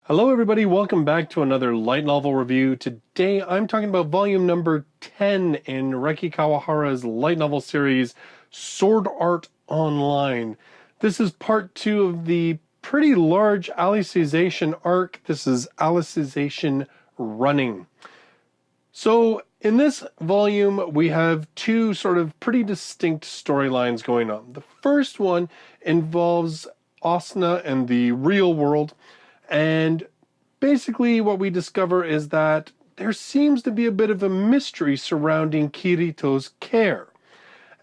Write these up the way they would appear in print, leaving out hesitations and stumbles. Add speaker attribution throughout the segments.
Speaker 1: Hello everybody, welcome back to another light novel review. Today I'm talking about volume number 10 in Reki Kawahara's light novel series, Sword Art Online. This is part 2 of the pretty large Alicization arc. This is Alicization Running. So in this volume we have two sort of pretty distinct storylines going on. The first one involves Asuna and the real world. And basically what we discover is that there seems to be a bit of a mystery surrounding Kirito's care.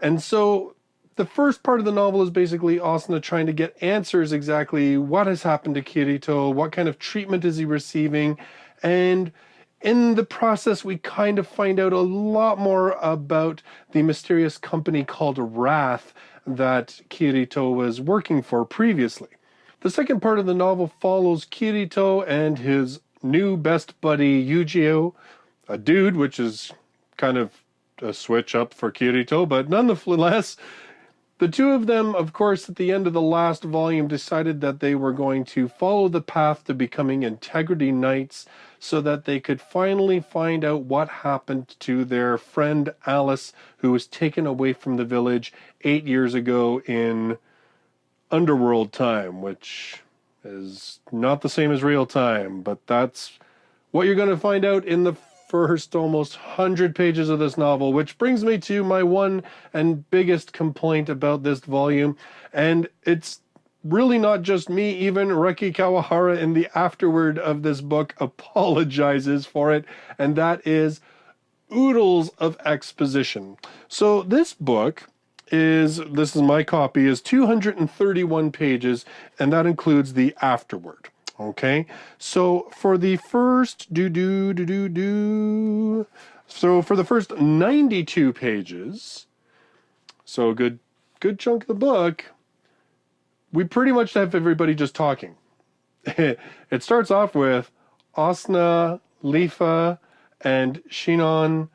Speaker 1: And so the first part of the novel is basically Asuna trying to get answers exactly what has happened to Kirito, what kind of treatment is he receiving, and in the process we kind of find out a lot more about the mysterious company called Wrath that Kirito was working for previously. The second part of the novel follows Kirito and his new best buddy Yujio, a dude, which is kind of a switch up for Kirito, but nonetheless, the two of them, of course, at the end of the last volume decided that they were going to follow the path to becoming Integrity Knights so that they could finally find out what happened to their friend Alice, who was taken away from the village 8 years ago in underworld time, which is not the same as real time, but that's what you're going to find out in the first almost 100 pages of this novel, which brings me to my one and biggest complaint about this volume, and it's really not just me. Even Reki Kawahara in the afterword of this book apologizes for it, and that is oodles of exposition. So this book this is my copy, is 231 pages, and that includes the afterword. Okay, so for the first so for the first 92 pages, so a good chunk of the book, we pretty much have everybody just talking. It starts off with Asuna, Lifa, and Shinon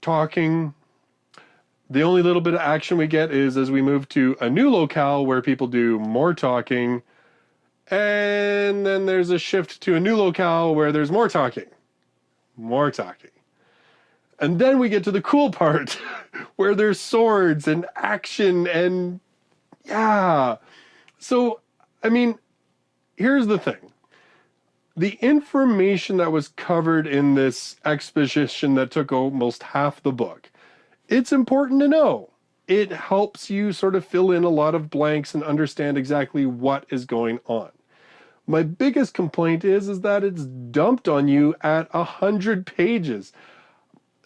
Speaker 1: talking. The only little bit of action we get is as we move to a new locale where people do more talking, and then there's a shift to a new locale where there's more talking. More talking. And then we get to the cool part where there's swords and action and yeah. So, I mean, here's the thing. The information that was covered in this exposition that took almost half the book, it's important to know. It helps you sort of fill in a lot of blanks and understand exactly what is going on. My biggest complaint is that it's dumped on you at 100 pages.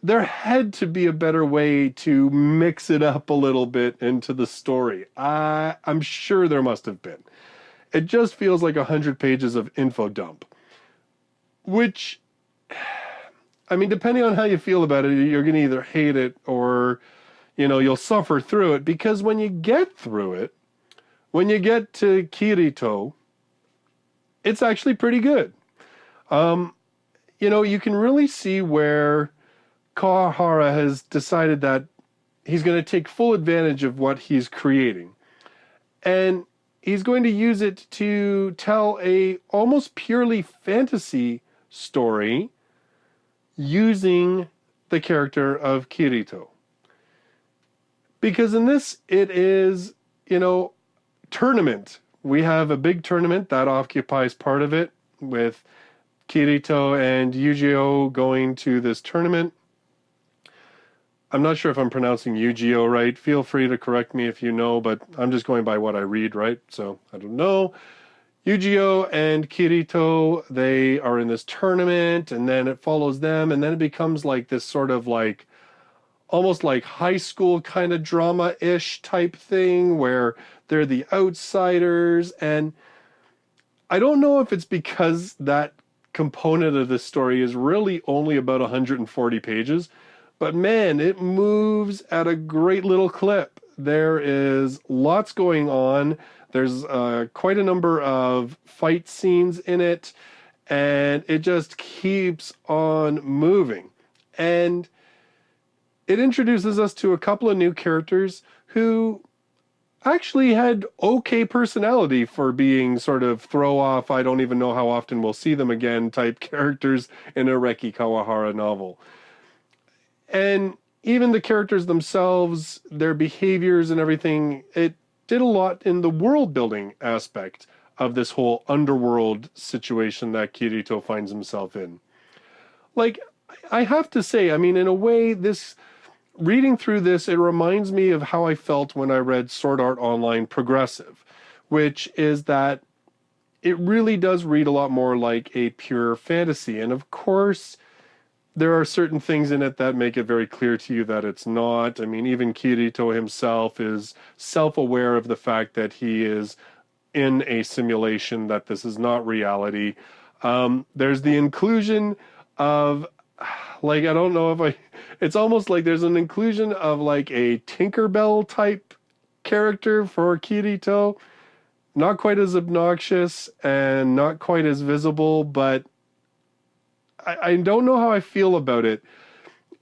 Speaker 1: There had to be a better way to mix it up a little bit into the story. I'm sure there must have been. It just feels like 100 pages of info dump, which, I mean, depending on how you feel about it, you're going to either hate it or, you'll suffer through it. Because when you get through it, when you get to Kirito, it's actually pretty good. You can really see where Kawahara has decided that he's going to take full advantage of what he's creating. And he's going to use it to tell a almost purely fantasy story using the character of Kirito. Because in this, it is, tournament. We have a big tournament that occupies part of it, with Kirito and Yujio going to this tournament. I'm not sure if I'm pronouncing Yujio right. Feel free to correct me if you know, but I'm just going by what I read, right? So I don't know. Yujio and Kirito, they are in this tournament, and then it follows them, and then it becomes like this sort of like, almost like high school kind of drama-ish type thing, where they're the outsiders, and I don't know if it's because that component of this story is really only about 140 pages, but man, it moves at a great little clip. There is lots going on. There's quite a number of fight scenes in it, and it just keeps on moving. And it introduces us to a couple of new characters who actually had okay personality for being sort of throw off, I don't even know how often we'll see them again type characters in a Reki Kawahara novel. And even the characters themselves, their behaviors and everything, it did a lot in the world building aspect of this whole underworld situation that Kirito finds himself in. Like, I have to say, I mean, in a way, this reading through this, it reminds me of how I felt when I read Sword Art Online Progressive, which is that it really does read a lot more like a pure fantasy. And of course, there are certain things in it that make it very clear to you that it's not. I mean, even Kirito himself is self-aware of the fact that he is in a simulation, that this is not reality. There's the inclusion of, like, I don't know if it's almost like there's an inclusion of like a Tinkerbell type character for Kirito. Not quite as obnoxious and not quite as visible, but I don't know how I feel about it.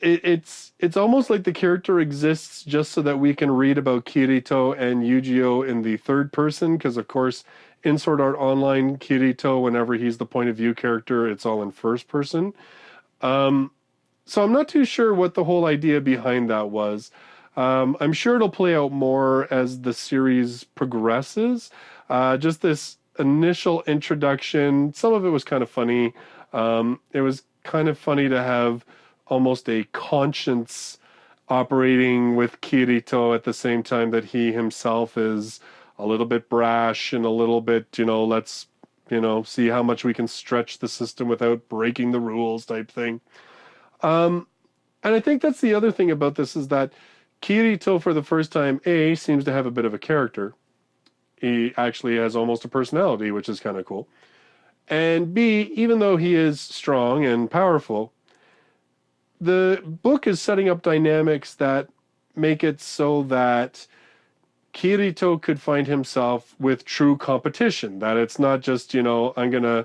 Speaker 1: It's almost like the character exists just so that we can read about Kirito and Yu-Gi-Oh in the third person, because of course in Sword Art Online, Kirito, whenever he's the point of view character, it's all in first person. So I'm not too sure what the whole idea behind that was. I'm sure it'll play out more as the series progresses. Just this initial introduction, some of it was kind of funny. It was kind of funny to have almost a conscience operating with Kirito at the same time that he himself is a little bit brash and a little bit, let's, see how much we can stretch the system without breaking the rules type thing. And I think that's the other thing about this is that Kirito, for the first time, A, seems to have a bit of a character. He actually has almost a personality, which is kind of cool. And B, even though he is strong and powerful, the book is setting up dynamics that make it so that Kirito could find himself with true competition. That it's not just, I'm going to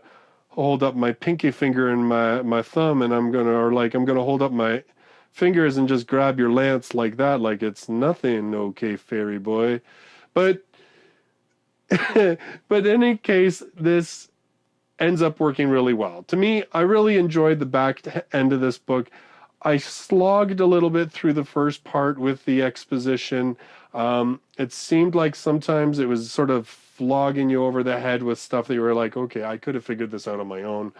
Speaker 1: hold up my pinky finger and my thumb and I'm going to hold up my fingers and just grab your lance like that, like it's nothing, okay, fairy boy. But in any case, this ends up working really well. To me, I really enjoyed the back end of this book. I slogged a little bit through the first part with the exposition. It seemed like sometimes it was sort of flogging you over the head with stuff that you were like, okay, I could have figured this out on my own.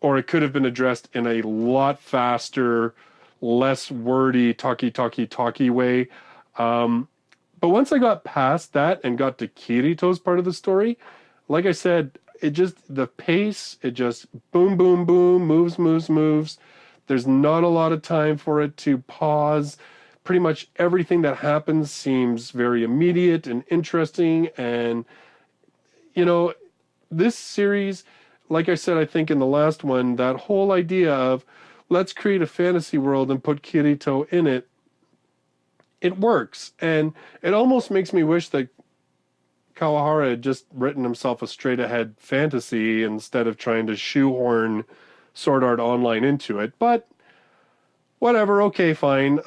Speaker 1: Or it could have been addressed in a lot faster, less wordy, talky way. But once I got past that and got to Kirito's part of the story, like I said, the pace, it just boom, boom, boom, moves. There's not a lot of time for it to pause. Pretty much everything that happens seems very immediate and interesting. And, this series, like I said, I think in the last one, that whole idea of let's create a fantasy world and put Kirito in it, it works. And it almost makes me wish that Kawahara had just written himself a straight-ahead fantasy instead of trying to shoehorn Sword Art Online into it. But whatever, okay, fine.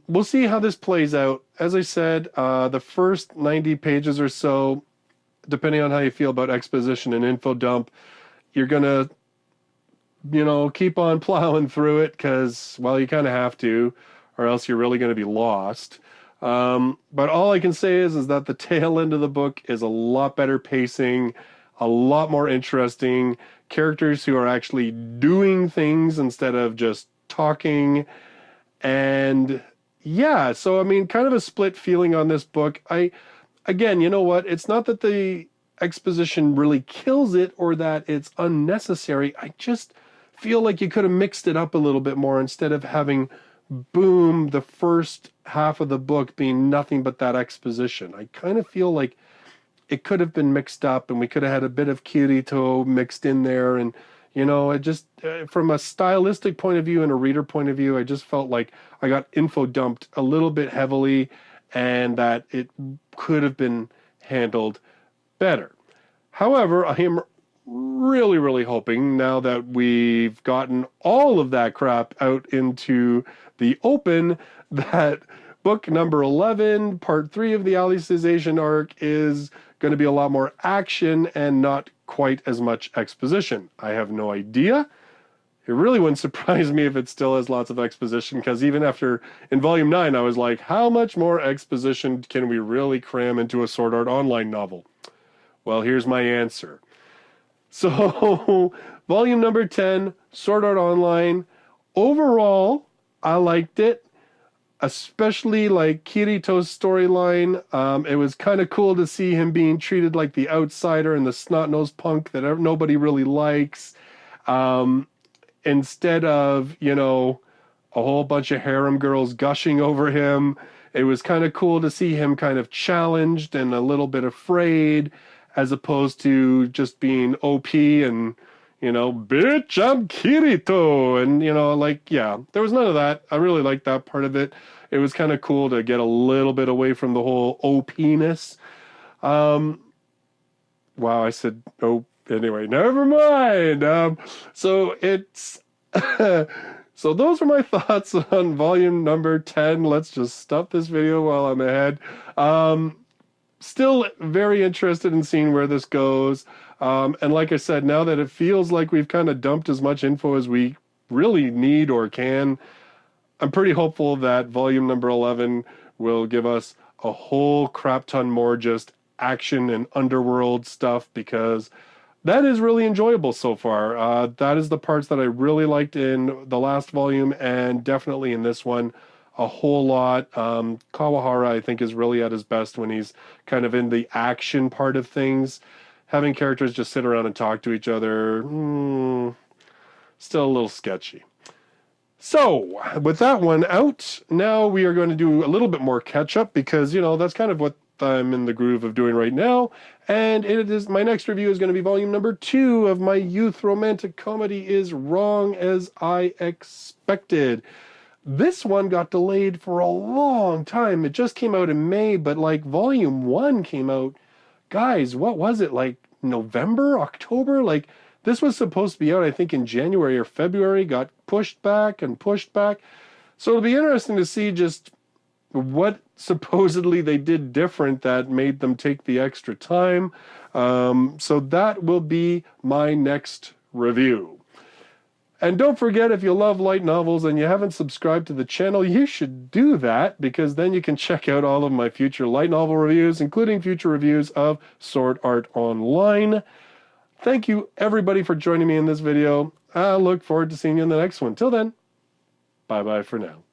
Speaker 1: We'll see how this plays out. As I said, the first 90 pages or so, depending on how you feel about exposition and info dump, you're going to, keep on plowing through it because, well, you kind of have to, or else you're really going to be lost. But all I can say is that the tail end of the book is a lot better pacing, a lot more interesting, characters who are actually doing things instead of just talking. And yeah, so I mean, kind of a split feeling on this book. Again, you know what? It's not that the exposition really kills it or that it's unnecessary. I just feel like you could have mixed it up a little bit more instead of having boom, the first half of the book being nothing but that exposition. I kind of feel like it could have been mixed up and we could have had a bit of Kirito mixed in there. And, it just, from a stylistic point of view and a reader point of view, I just felt like I got info dumped a little bit heavily and that it could have been handled better. However, I am really, really hoping now that we've gotten all of that crap out into the open that Book number 11, part 3 of the Alicization arc, is going to be a lot more action and not quite as much exposition. I have no idea. It really wouldn't surprise me if it still has lots of exposition, because even in Volume 9, I was like, how much more exposition can we really cram into a Sword Art Online novel? Well, here's my answer. So, Volume number 10, Sword Art Online. Overall, I liked it. Especially like Kirito's storyline. It was kind of cool to see him being treated like the outsider and the snot-nosed punk that nobody really likes. Instead of, you know, a whole bunch of harem girls gushing over him, it was kind of cool to see him kind of challenged and a little bit afraid, as opposed to just being OP and, you know, bitch, I'm Kirito. And, you know, like, yeah, there was none of that. I really liked that part of it. It was kind of cool to get a little bit away from the whole OP-ness. Wow, I said, oh, anyway, never mind. So it's, so those are my thoughts on volume number 10. Let's just stop this video while I'm ahead. Still very interested in seeing where this goes. And like I said, now that it feels like we've kind of dumped as much info as we really need or can, I'm pretty hopeful that volume number 11 will give us a whole crap ton more just action and underworld stuff, because that is really enjoyable so far. That is the parts that I really liked in the last volume, and definitely in this one a whole lot. Kawahara, I think, is really at his best when he's kind of in the action part of things. Having characters just sit around and talk to each other, still a little sketchy. So, with that one out, now we are going to do a little bit more catch-up, because, you know, that's kind of what I'm in the groove of doing right now. And it is, my next review is going to be volume number 2 of my youth romantic comedy Is Wrong as I Expected. This one got delayed for a long time. It just came out in May, but like volume 1 came out, guys, what was it, like November, October? Like, this was supposed to be out, I think, in January or February, got pushed back and pushed back. So it'll be interesting to see just what supposedly they did different that made them take the extra time. So that will be my next review. And don't forget, if you love light novels and you haven't subscribed to the channel, you should do that, because then you can check out all of my future light novel reviews, including future reviews of Sword Art Online. Thank you, everybody, for joining me in this video. I look forward to seeing you in the next one. Till then, bye-bye for now.